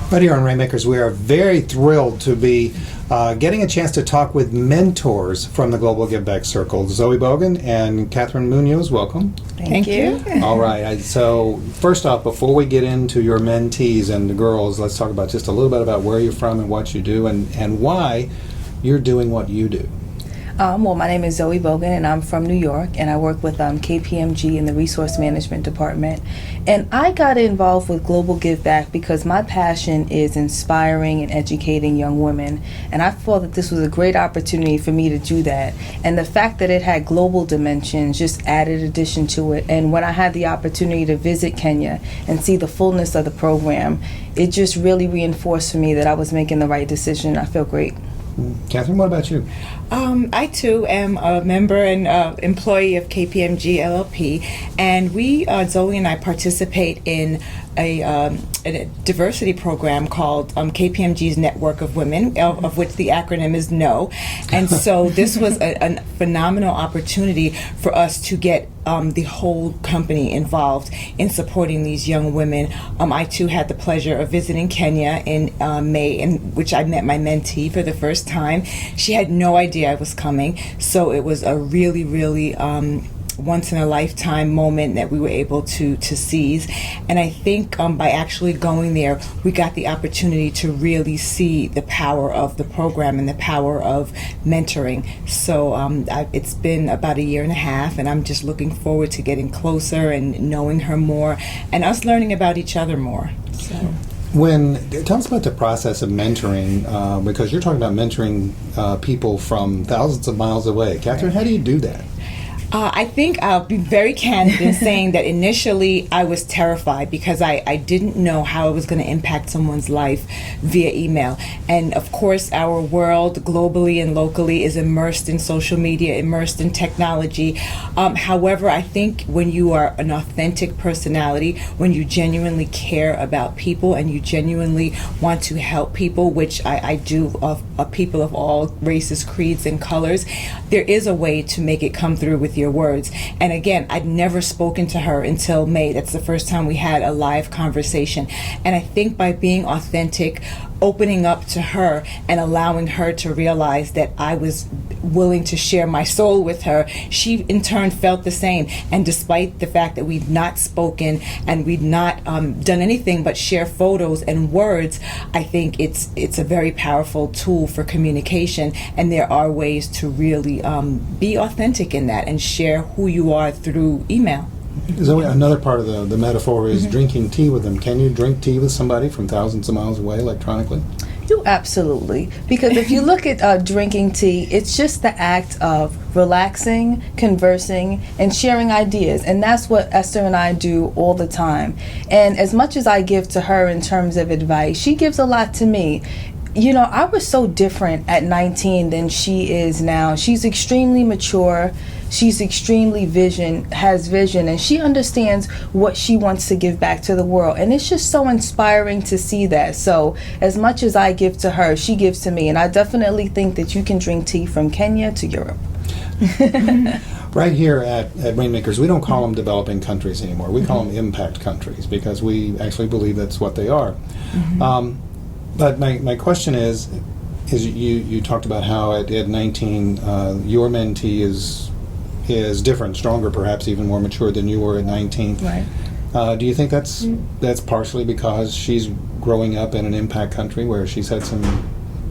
Right here on Rainmakers, we are very thrilled to be getting a chance to talk with mentors from the Global Give Back Circle. Zoe Bogan and Catherine Munoz, welcome. Thank you. All right, so first off, before we get into your mentees and the girls, let's talk about just a little bit about where you're from and what you do and why you're doing what you do. Well, my name is Zoe Bogan, and I'm from New York, and I work with KPMG in the Resource Management Department. And I got involved with Global Give Back because my passion is inspiring and educating young women, and I thought that this was a great opportunity for me to do that. And the fact that it had global dimensions just added addition to it. And when I had the opportunity to visit Kenya and see the fullness of the program, it just really reinforced for me that I was making the right decision. I feel great. Catherine, what about you? I too am a member and employee of KPMG LLP, and we, Zoe and I, participate in a diversity program called KPMG's Network of Women, of which the acronym is KNOW. And so this was a phenomenal opportunity for us to get the whole company involved in supporting these young women. I too had the pleasure of visiting Kenya in May, in which I met my mentee for the first time. She had no idea I was coming, so it was a really, really once in a lifetime moment that we were able to seize. And I think by actually going there, we got the opportunity to really see the power of the program and the power of mentoring. So it's been about 1.5 years, and I'm just looking forward to getting closer and knowing her more and us learning about each other more. So. Tell us about the process of mentoring, because you're talking about mentoring people from thousands of miles away. Catherine, how do you do that? I think I'll be very candid in saying that initially I was terrified because I didn't know how it was going to impact someone's life via email. And of course, our world globally and locally is immersed in social media, immersed in technology. However, I think when you are an authentic personality, when you genuinely care about people and you genuinely want to help people, which I do of people of all races, creeds, and colors, there is a way to make it come through with your words. And again, I'd never spoken to her until May. That's the first time we had a live conversation. And I think by being authentic, opening up to her and allowing her to realize that I was willing to share my soul with her, she in turn felt the same. And despite the fact that we've not spoken and we've not done anything but share photos and words, I think it's a very powerful tool for communication, and there are ways to really be authentic in that and share who you are through email. Zoe, another part of the metaphor is drinking tea with them. Can you drink tea with somebody from thousands of miles away electronically? You absolutely. Because if you look at drinking tea, it's just the act of relaxing, conversing, and sharing ideas. And that's what Esther and I do all the time. And as much as I give to her in terms of advice, she gives a lot to me. You know, I was so different at 19 than she is now. She's extremely mature. She's extremely has vision, and she understands what she wants to give back to the world. And it's just so inspiring to see that. So as much as I give to her, she gives to me. And I definitely think that you can drink tea from Kenya to Europe. Right here at Rainmakers, we don't call them developing countries anymore. We call them impact countries because we actually believe that's what they are. But my question is you talked about how at 19 your mentee is different, stronger, perhaps even more mature than you were at 19. Right. Do you think that's partially because she's growing up in an impact country where she's had some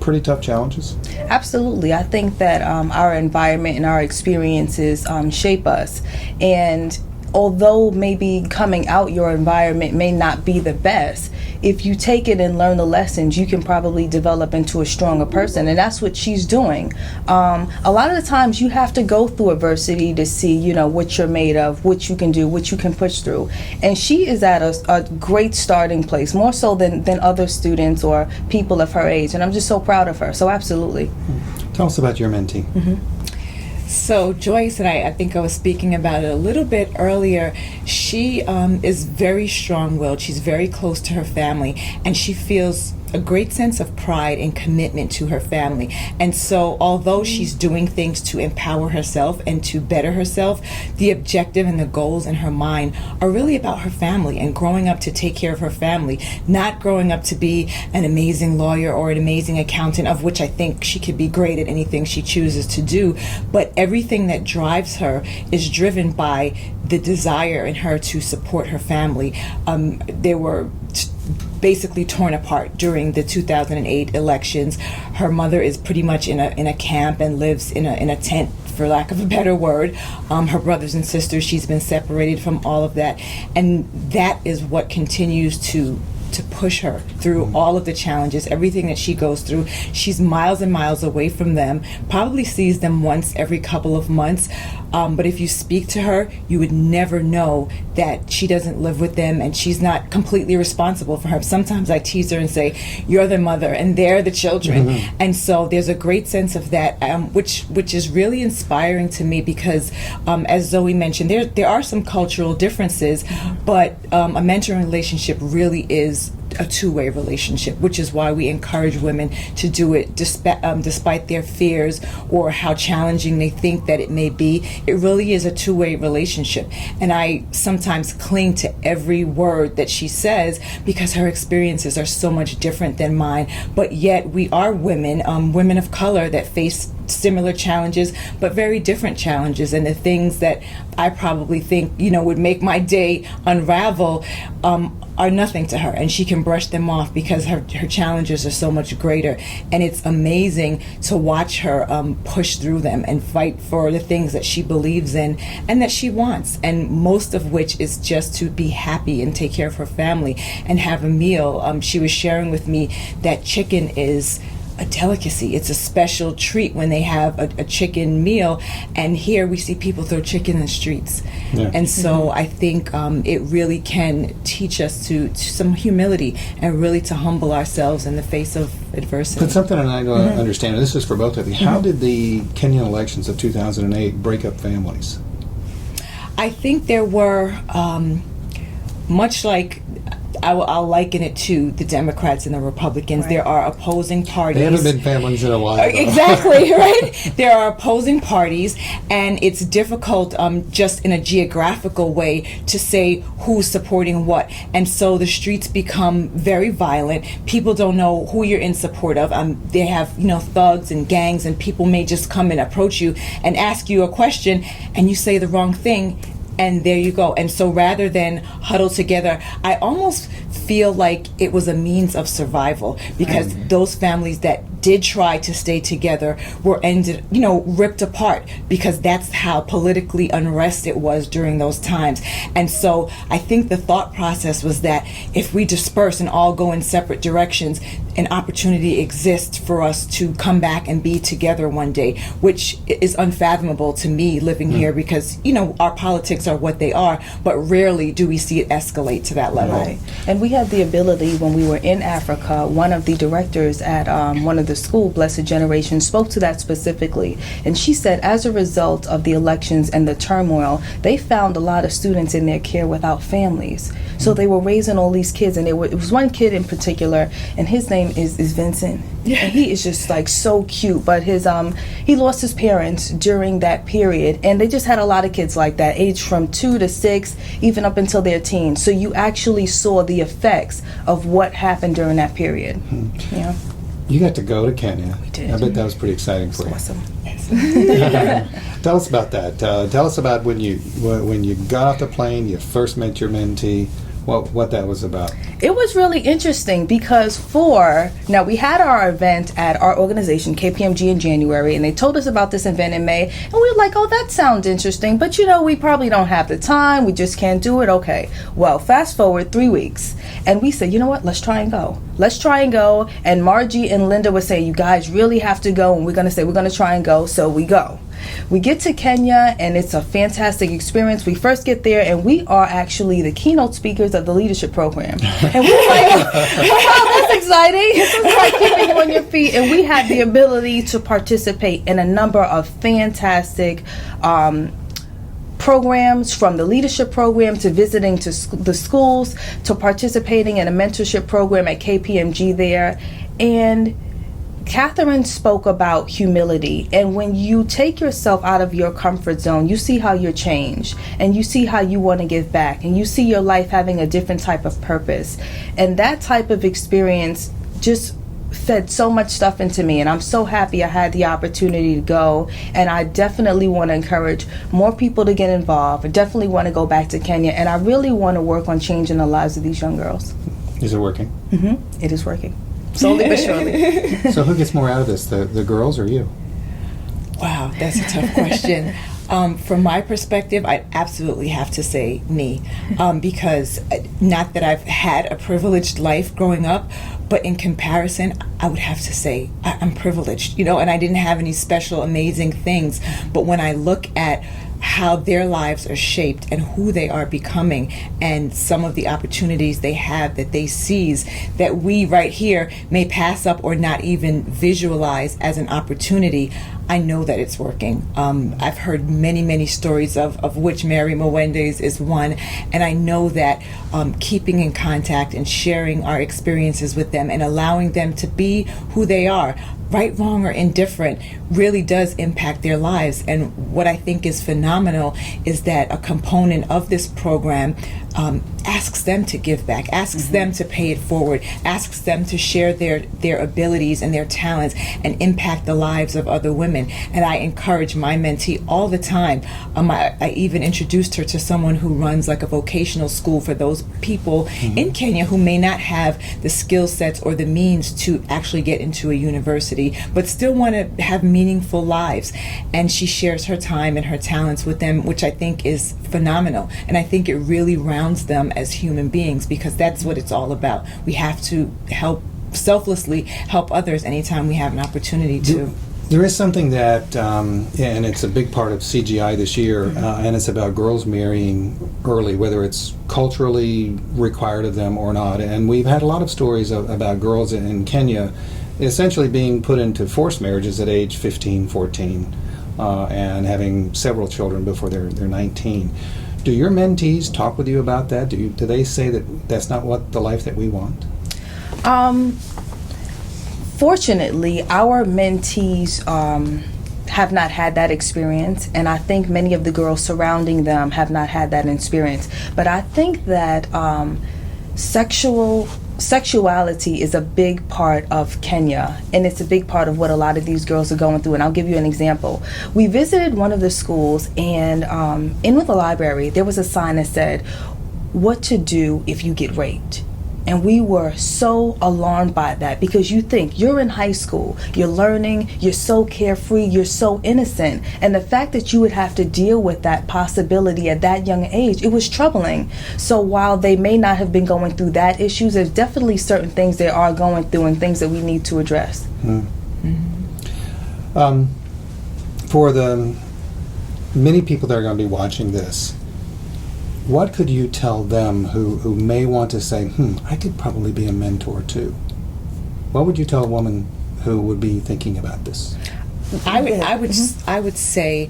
pretty tough challenges? Absolutely. I think that our environment and our experiences shape us. And although maybe coming out your environment may not be the best, if you take it and learn the lessons, you can probably develop into a stronger person. And that's what she's doing. A lot of the times you have to go through adversity to see, you know, what you're made of, what you can do, what you can push through. And she is at a great starting place, more so than other students or people of her age. And I'm just so proud of her. So absolutely. Tell us about your mentee. So Joyce, and I think I was speaking about it a little bit earlier, she is very strong-willed. She's very close to her family, and she feels a great sense of pride and commitment to her family. And so although she's doing things to empower herself and to better herself, the objective and the goals in her mind are really about her family and growing up to take care of her family, not growing up to be an amazing lawyer or an amazing accountant, of which I think she could be great at anything she chooses to do. But everything that drives her is driven by the desire in her to support her family. They were basically torn apart during the 2008 elections. Her mother is pretty much in a camp and lives in a tent, for lack of a better word. Her brothers and sisters, she's been separated from all of that, and that is what continues to push her through all of the challenges, everything that she goes through. She's miles and miles away from them, probably sees them once every couple of months, but if you speak to her, you would never know that she doesn't live with them and she's not completely responsible for her. Sometimes I tease her and say, you're the mother and they're the children. And so there's a great sense of that, which is really inspiring to me, because as Zoe mentioned, there are some cultural differences, but a mentoring relationship really is a two-way relationship, which is why we encourage women to do it despite their fears or how challenging they think that it may be. It really is a two-way relationship, and I sometimes cling to every word that she says because her experiences are so much different than mine, but yet we are women, women of color that face similar challenges but very different challenges, and the things that I probably think would make my day unravel are nothing to her, and she can brush them off because her challenges are so much greater. And it's amazing to watch her push through them and fight for the things that she believes in and that she wants, and most of which is just to be happy and take care of her family and have a meal. She was sharing with me that chicken is a delicacy. It's a special treat when they have a chicken meal, and here we see people throw chicken in the streets. And so I think it really can teach us to some humility and really to humble ourselves in the face of adversity. But something I don't understand, and this is for both of you, how did the Kenyan elections of 2008 break up families? I think there were, much like I'll liken it to the Democrats and the Republicans. Right. There are opposing parties. They haven't been families in a while. Exactly, right? There are opposing parties, and it's difficult just in a geographical way to say who's supporting what. And so the streets become very violent. People don't know who you're in support of. They have, thugs and gangs, and people may just come and approach you and ask you a question, and you say the wrong thing, and there you go. And so rather than huddle together, I almost feel like it was a means of survival, because those families that did try to stay together were ripped apart, because that's how politically unrest it was during those times. And so I think the thought process was that if we disperse and all go in separate directions, an opportunity exists for us to come back and be together one day, which is unfathomable to me living here, because our politics are what they are, but rarely do we see it escalate to that level. Right. And we had the ability, when we were in Africa, one of the directors at one of the school, Blessed Generation, spoke to that specifically, and she said as a result of the elections and the turmoil, they found a lot of students in their care without families. So they were raising all these kids, and it was one kid in particular, and his name is Vincent. Yeah. And he is just like so cute, but his he lost his parents during that period, and they just had a lot of kids like that, aged from 2 to 6, even up until their teens. So you actually saw the effects of what happened during that period. Yeah. You got to go to Kenya. We did. I bet that was pretty exciting for you. Awesome. Yes. Tell us about that. Tell us about when you got off the plane, you first met your mentee. What that was about. It was really interesting because now we had our event at our organization, KPMG, in January, and they told us about this event in May, and we were like, oh, that sounds interesting, but we probably don't have the time, we just can't do it. Okay, well, fast forward 3 weeks, and we said, you know what, let's try and go. And Margie and Linda were saying, you guys really have to go, and we're going to say we're going to try and go, so we go. We get to Kenya, and it's a fantastic experience. We first get there, and we are actually the keynote speakers of the leadership program. And we were like, wow, that's exciting. It's like keeping you on your feet. And we had the ability to participate in a number of fantastic programs, from the leadership program to visiting to the schools to participating in a mentorship program at KPMG there. And Catherine spoke about humility, and when you take yourself out of your comfort zone, you see how you're changed, and you see how you want to give back, and you see your life having a different type of purpose. And that type of experience just fed so much stuff into me, and I'm so happy I had the opportunity to go. And I definitely want to encourage more people to get involved. I definitely want to go back to Kenya, and I really want to work on changing the lives of these young girls. Is it working? It is working. Slowly but surely. So who gets more out of this, the girls or you? Wow, that's a tough question. From my perspective, I absolutely have to say me, because not that I've had a privileged life growing up, but in comparison, I would have to say I'm privileged, and I didn't have any special, amazing things. But when I look at how their lives are shaped and who they are becoming and some of the opportunities they have that they seize that we right here may pass up or not even visualize as an opportunity, I know that it's working. I've heard many, many stories of which Mary Mwendis is one, and I know that keeping in contact and sharing our experiences with them and allowing them to be who they are, right, wrong, or indifferent, really does impact their lives. And what I think is phenomenal is that a component of this program asks them to give back, asks them to pay it forward, asks them to share their abilities and their talents and impact the lives of other women. And I encourage my mentee all the time. I even introduced her to someone who runs like a vocational school for those people in Kenya who may not have the skill sets or the means to actually get into a university, but still want to have meaningful lives. And she shares her time and her talents with them, which I think is phenomenal. And I think it really rounds them as human beings, because that's what it's all about. We have to selflessly help others anytime we have an opportunity to. There is something that, and it's a big part of CGI this year, and it's about girls marrying early, whether it's culturally required of them or not. And we've had a lot of stories about girls in Kenya essentially being put into forced marriages at age 15, 14, and having several children before they're 19. Do your mentees talk with you about that? Do they say that that's not what the life that we want? Fortunately, our mentees have not had that experience, and I think many of the girls surrounding them have not had that experience. But I think that sexuality is a big part of Kenya, and it's a big part of what a lot of these girls are going through. And I'll give you an example. We visited one of the schools, and in the library there was a sign that said, "What to do if you get raped." And we were so alarmed by that, because you think you're in high school, you're learning, you're so carefree, you're so innocent. And the fact that you would have to deal with that possibility at that young age, it was troubling. So while they may not have been going through that issues, there's definitely certain things they are going through and things that we need to address. For the many people that are going to be watching this, what could you tell them who may want to say, I could probably be a mentor too? What would you tell a woman who would be thinking about this? I would say,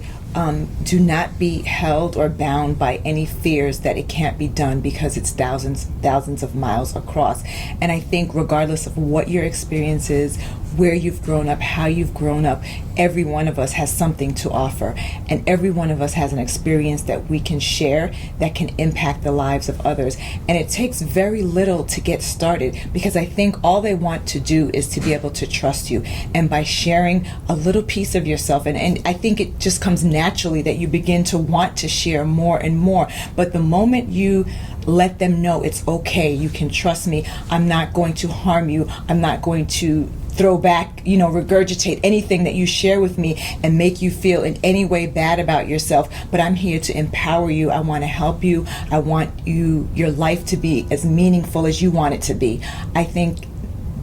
do not be held or bound by any fears that it can't be done, because it's thousands of miles across. And I think regardless of what your experience is, where you've grown up, how you've grown up, every one of us has something to offer, and every one of us has an experience that we can share that can impact the lives of others. And it takes very little to get started, because I think all they want to do is to be able to trust you. And by sharing a little piece of yourself, and I think it just comes naturally that you begin to want to share more and more. But the moment you let them know it's okay, you can trust me, I'm not going to harm you, I'm not going to throw back, regurgitate anything that you share with me and make you feel in any way bad about yourself, but I'm here to empower you. I want to help you. I want your life to be as meaningful as you want it to be. I think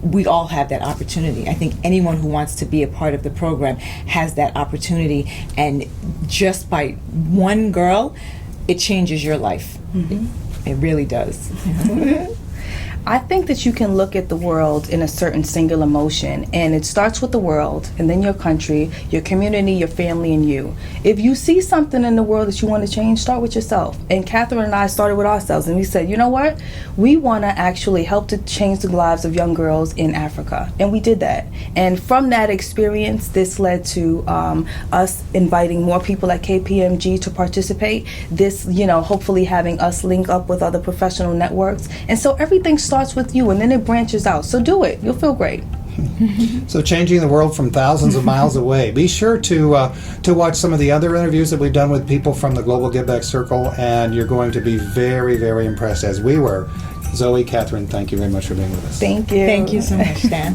we all have that opportunity. I think anyone who wants to be a part of the program has that opportunity, and just by one girl, it changes your life. It really does. I think that you can look at the world in a certain singular motion, and it starts with the world, and then your country, your community, your family, and you. If you see something in the world that you want to change, start with yourself. And Catherine and I started with ourselves, and we said, you know what? We want to actually help to change the lives of young girls in Africa, and we did that. And from that experience, this led to us inviting more people at KPMG to participate. This, hopefully having us link up with other professional networks. And so everything starts with you, and then it branches out. So do it. You'll feel great. So changing the world from thousands of miles away. Be sure to watch some of the other interviews that we've done with people from the Global Give Back Circle, and you're going to be very, very impressed, as we were. Zoe, Catherine, thank you very much for being with us. Thank you. Thank you so much, Dan.